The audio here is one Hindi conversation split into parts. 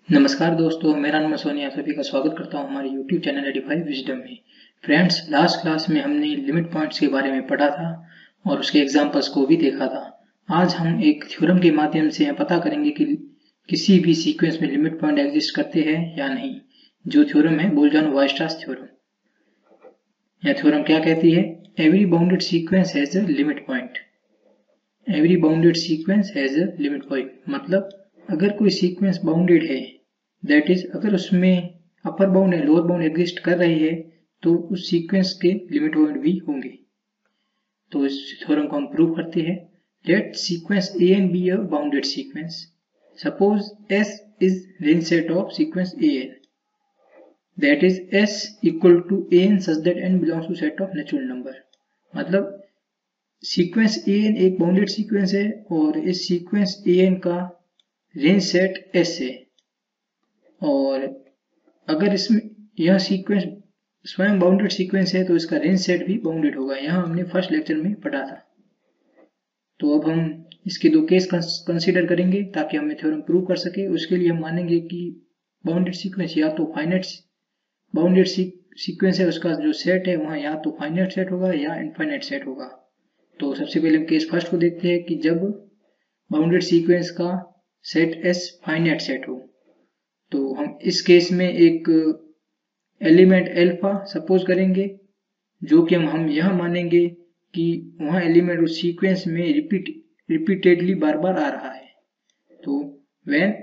नमस्कार दोस्तों, मेरा नाम सोनिया। सभी का स्वागत करता हूं हमारे YouTube चैनल एडिफाई विजडम में। फ्रेंड्स, लास्ट क्लास में हमने लिमिट पॉइंट्स के बारे में पढ़ा था और उसके एग्जांपल्स को भी देखा था। आज हम एक थ्योरम के माध्यम से पता करेंगे कि किसी भी सीक्वेंस में लिमिट पॉइंट एग्जिस्ट करते हैं या नहीं। जो थ्योरम है बोल्जमैन-वायरस्ट्रास थ्योरम। यह थ्योरम क्या कहती है? Every bounded sequence has a limit point. Every bounded sequence has a limit point मतलब अगर कोई सीक्वेंस बाउंडेड है, दैट इज अगर उसमें अपर बाउंड या लोअर बाउंड एग्जिस्ट कर रही है तो उस सीक्वेंस के लिमिट पॉइंट भी होंगे। तो इस थ्योरम को हम प्रूव करते हैं। Let sequence A N be a bounded sequence. Suppose S is range set of sequence A N, that is S equal to A N such that N belongs to set of natural number. मतलब सीक्वेंस ए एन एक बाउंडेड सीक्वेंस है और इस सीक्वेंस ए एन का रेंज सेट एस है, और अगर इसमें यह सीक्वेंस स्वयं बाउंडेड सीक्वेंस है तो इसका रेंज सेट भी बाउंडेड होगा। यह हमने फर्स्ट लेक्चर में पढ़ा था। तो अब हम इसके दो केस कंसीडर करेंगे ताकि हम थ्योरम प्रूव कर सके। उसके लिए हम मानेंगे कि बाउंडेड सीक्वेंस या तो फाइनाइट बाउंडेड सीक्वेंस है, उसका जो सेट है वहाँ या तो फाइनाइट सेट होगा या इनफाइनाइट सेट होगा। तो सबसे पहले हम केस फर्स्ट को देखते हैं कि जब बाउंडेड सीक्वेंस का सेट एस फाइनाइट सेट हो, तो हम इस केस में एक एलिमेंट अल्फा सपोज करेंगे, जो कि हम यह मानेंगे कि वहाँ एलिमेंट उस सीक्वेंस में रिपीटेडली बार बार आ रहा है। तो when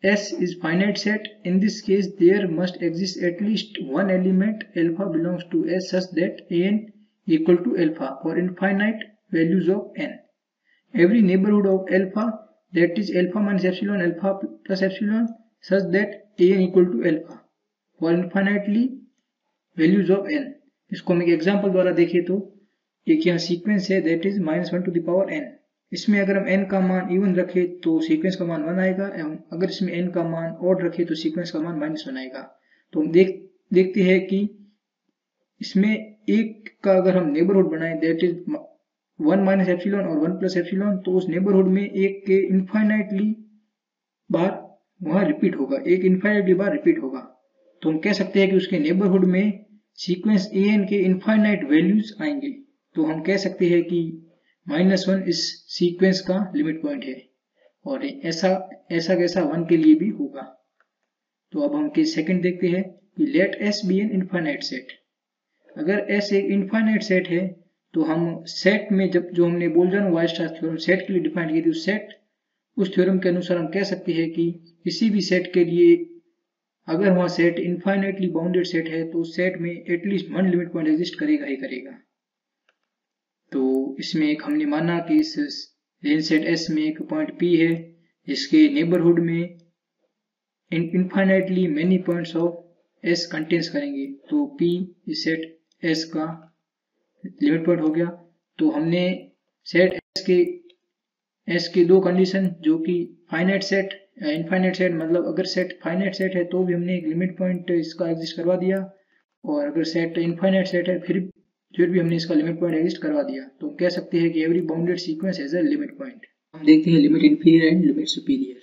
S is finite set, in this case there must exist at least one element alpha belongs to S such that n equal to alpha for infinite values of n. Every neighborhood of alpha, that is alpha minus epsilon, alpha plus epsilon, such that an equal to alpha for infinitely values of n. इसको हम एक एग्जांपल द्वारा देखें तो एक यहाँ सीक्वेंस है that is -1 to the power n। इसमें अगर हम n का मान इवन रखें तो सीक्वेंस का मान 1 आएगा, एवं अगर इसमें n का मान ऑड रखें तो सीक्वेंस का मान -1 आएगा। तो हम देखते हैं कि इसमें एक का अगर हम नेबरहुड बनाए दैट इज 1 माइनस एप्सिलॉन और 1 प्लस एप्सिलॉन, तो उस नेबरहुड में एक के इनफाइनाइटली बार वहां रिपीट होगा, एक इनफाइनाइटली बार रिपीट होगा। तो हम कह सकते हैं कि उसके नेबरहुड में सीक्वेंस ए एन के इनफाइनाइट वैल्यूज आएंगे। तो हम कह सकते हैं कि -1 इस सीक्वेंस का लिमिट पॉइंट है, और ऐसा कैसा 1 के लिए भी होगा। तो अब हम केस सेकंड देखते हैं कि let S be an infinite set. अगर एस एक इनफाइनाइट सेट है तो हम सेट में जब जो हमने बोल्जमैन-वायरस्ट्रास थ्योरम सेट के लिए डिफाइन की थी, उस थ्योरम के अनुसार हम कह सकते हैं कि किसी भी सेट के लिए अगर वहां सेट इनफाइनाइटली बाउंडेड सेट है तो सेट में at least one limit point exist करेगा ही करेगा। तो इसमें एक हमने माना कि इस रेंज सेट एस में एक पॉइंट पी है जिसके नेबरहुड में infinitely many points of S contains करेंगे। तो पी इस सेट एस का लिमिट पॉइंट हो गया। तो हमने सेट एस के दो कंडीशन, जो कि फाइनाइट सेट इनफाइनाइट सेट, मतलब अगर सेट फाइनाइट सेट है तो भी हमने एक लिमिट पॉइंट इसका एग्जिस्ट करवा दिया, और अगर सेट इनफाइनाइट सेट है फिर भी हमने इसका लिमिट पॉइंट एग्जिस्ट करवा दिया। तो हम कह सकते हैं कि every bounded sequence has a limit point. हम देखते हैं limit inferior and limit superior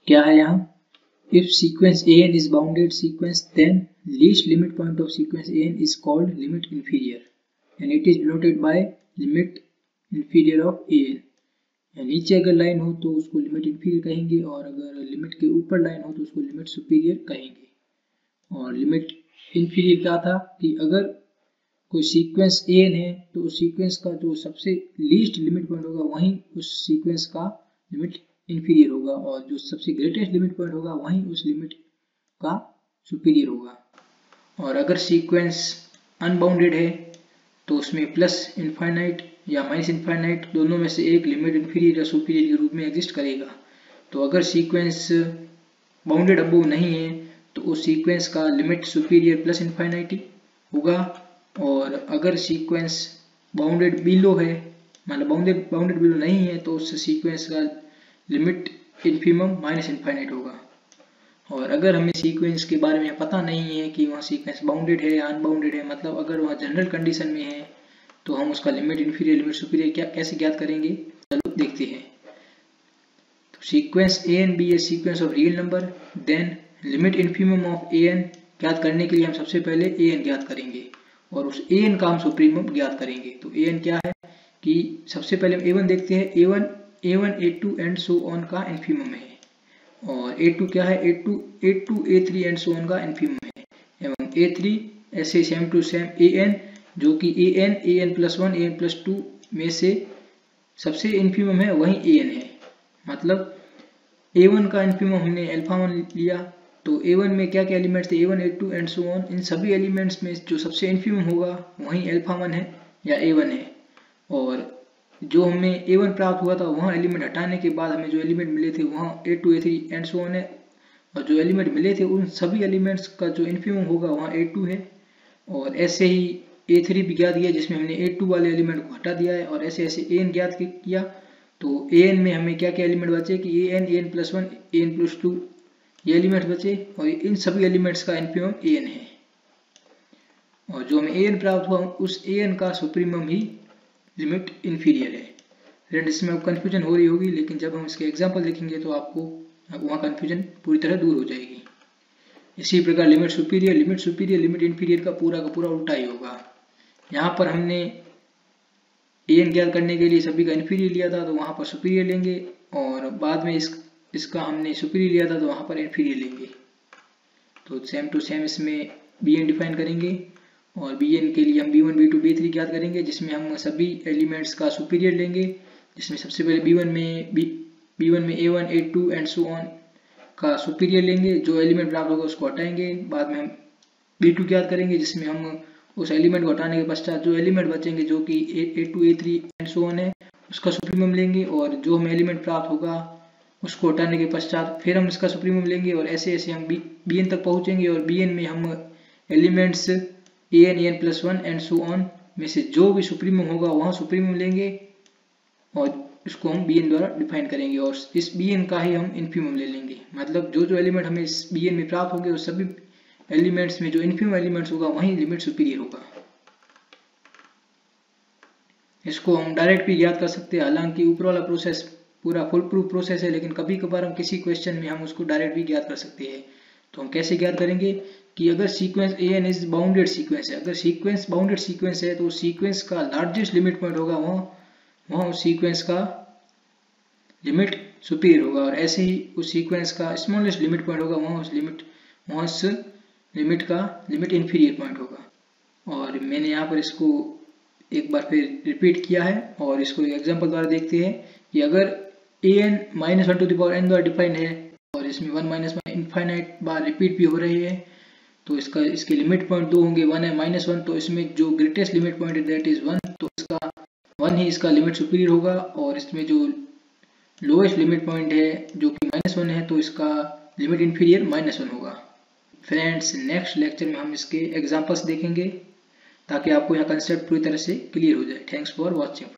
क्या है यहाँ। If sequence A N is bounded sequence, then least limit point of sequence A N is called limit inferior and it is denoted by limit inferior of A N. नीचे अगर लाइन हो तो उसको लिमिट इंफीरियर कहेंगे, और अगर लिमिट के ऊपर लाइन हो तो उसको लिमिट सुपीरियर कहेंगे। और लिमिट इंफीरियर क्या था कि अगर कोई सीक्वेंस ए एन है तो उस सीक्वेंस का जो सबसे लीस्ट लिमिट पॉइंट होगा वहीं उस सीक्वेंस का लिमिट इंफीरियर होगा, और जो सबसे ग्रेटेस्ट लिमिट पॉइंट होगा वहीं उस लिमिट का सुपीरियर होगा। और अगर सीक्वेंस अनबाउंडेड है तो उसमें प्लस इनफाइनाइट या माइनस इनफाइनाइट दोनों में से एक लिमिट इंफीरियर या सुपीरियर के रूप में एग्जिस्ट करेगा। तो अगर सीक्वेंस बाउंडेड अबव नहीं है तो उस सीक्वेंस का लिमिट सुपीरियर प्लस इनफाइनाइट होगा, और अगर सीक्वेंस बाउंडेड बिलो है, मतलब बाउंडेड बिलो नहीं है, तो उस सीक्वेंस का लिमिट इन्फिमम माइनस इनफाइनाइट होगा। और अगर हमें सीक्वेंस के बारे में पता नहीं है कि वहाँ सीक्वेंस बाउंडेड है या अनबाउंडेड है, मतलब अगर वहाँ जनरल कंडीशन में है, तो हम उसका लिमिट इंफीरियर लिमिट सुपीरियर कैसे ज्ञात करेंगे, चलो देखते हैं। तो sequence A N be a sequence of real number, then limit infimum of A N ज्ञात करने के लिए हम सबसे पहले ए एन ज्ञात करेंगे और उस ए एन का हम सुप्रीमम ज्ञात करेंगे। तो ए एन क्या है कि सबसे पहले हम ए वन देखते हैं, a one a two and so on का इन्फीमम है, और ए टू क्या है, a two a three and so on का इन्फीमम है, एवं ए थ्री ऐसे same to same a n जो कि a N plus one a N plus two में से सबसे इन्फीमम है वही ए एन है। मतलब ए वन का इन्फीमम हमने अल्फा वन लिया, तो ए वन में क्या क्या एलिमेंट्स थे, a one a two and so on, इन सभी एलिमेंट्स में जो सबसे इन्फीमम होगा वही अल्फा वन है या ए वन है। और जो हमें ए वन प्राप्त हुआ था वहाँ एलिमेंट हटाने के बाद हमें जो एलिमेंट मिले थे वहाँ a two a three and so on है, और जो एलिमेंट मिले थे उन सभी एलिमेंट्स का जो इन्फीमम होगा वहाँ ए टू है। और ऐसे ही ए थ्री भी ज्ञात किया जिसमें हमने ए टू वाले एलिमेंट को हटा दिया है, और ऐसे ऐसे ए एन ज्ञात किया। तो ए एन में हमें क्या क्या एलिमेंट बचे कि a N plus one a N plus to ये एलिमेंट्स बचे, और इन सभी एलिमेंट्स का इन्फीमम ए एन है। और जो हमें ए एन प्राप्त हुआ उस ए एन का सुप्रीमम ही लिमिट इन्फीरियर है। फ्रेंड्स इसमें अब कन्फ्यूजन हो रही होगी, लेकिन जब हम इसके एग्जाम्पल देखेंगे तो आपको वहाँ कन्फ्यूजन पूरी तरह दूर हो जाएगी। इसी प्रकार लिमिट सुपीरियर लिमिट इन्फीरियर का पूरा उल्टा ही होगा। यहाँ पर हमने ए एन ज्ञात करने के लिए सभी का इन्फीरियर लिया था तो वहाँ पर सुपीरियर लेंगे, और बाद में इसका हमने सुपीरियर लिया था तो वहाँ पर इन्फीरियर लेंगे। तो सेम टू सेम इसमें बी एन डिफाइन करेंगे, और बी एन के लिए हम B one B two B three ज्ञात करेंगे जिसमें हम सभी एलिमेंट्स का सुपीरियर लेंगे, जिसमें सबसे पहले बी वन में a one a two and so on का सुपीरियर लेंगे, जो एलिमेंट प्राप्त होगा उसको हटाएंगे। बाद में हम बी टू ज्ञात करेंगे जिसमें हम उस एलिमेंट को हटाने के पश्चात जो एलिमेंट बचेंगे जो कि a two a three and so on है उसका सुप्रीमम लेंगे, और जो हमें एलिमेंट प्राप्त होगा उसको हटाने के पश्चात फिर हम इसका सुप्रीमम लेंगे, और ऐसे ऐसे हम बी एन तक पहुंचेंगे। और बी एन में हम elements A N plus one and so on में से जो भी सुप्रीमम होगा वहाँ सुप्रीमम लेंगे, और इसको हम बी एन द्वारा डिफाइन करेंगे, और इस बी एन का ही हम इन्फीमम ले लेंगे। मतलब जो एलिमेंट हमें इस बी एन में प्राप्त होंगे उस सभी एलिमेंट्स में जो इन्फीमम एलिमेंट्स होगा वही लिमिट सुपीरियर होगा। इसको हम डायरेक्ट भी ज्ञात कर सकते हैं, हालांकि ऊपर वाला प्रोसेस पूरा फुल प्रूफ प्रोसेस है, लेकिन कभी कभार हम किसी क्वेश्चन में हम उसको डायरेक्ट भी ज्ञात कर सकते हैं। तो हम कैसे ज्ञात करेंगे कि अगर sequence A N is bounded sequence है, अगर सीक्वेंस बाउंडेड सीक्वेंस है तो सीक्वेंस का लार्जेस्ट लिमिट पॉइंट होगा वहाँ उस सीक्वेंस का लिमिट सुपीरियर होगा, और ऐसे ही उस सीक्वेंस का स्मॉलेस्ट लिमिट पॉइंट होगा वहाँ उस लिमिट का लिमिट इन्फीरियर पॉइंट होगा। और मैंने यहाँ पर इसको एक बार फिर रिपीट किया है, और इसको एक एग्जांपल द्वारा देखते हैं कि अगर a n minus one to the power n द्वारा डिफाइन है और इसमें वन माइनस वन इनफाइनाइट बार रिपीट भी हो रही है, तो इसके लिमिट पॉइंट दो होंगे, वन है माइनस वन, तो इसमें जो ग्रेटेस्ट लिमिट पॉइंट है दैट इज वन, तो इसका वन ही इसका लिमिट सुपीरियर होगा, और इसमें जो लोएस्ट लिमिट पॉइंट है जो कि माइनस वन है तो इसका लिमिट इन्फीरियर माइनस वन होगा। फ्रेंड्स नेक्स्ट लेक्चर में हम इसके एग्जांपल्स देखेंगे ताकि आपको यह कंसेप्ट पूरी तरह से क्लियर हो जाए। Thanks for watching.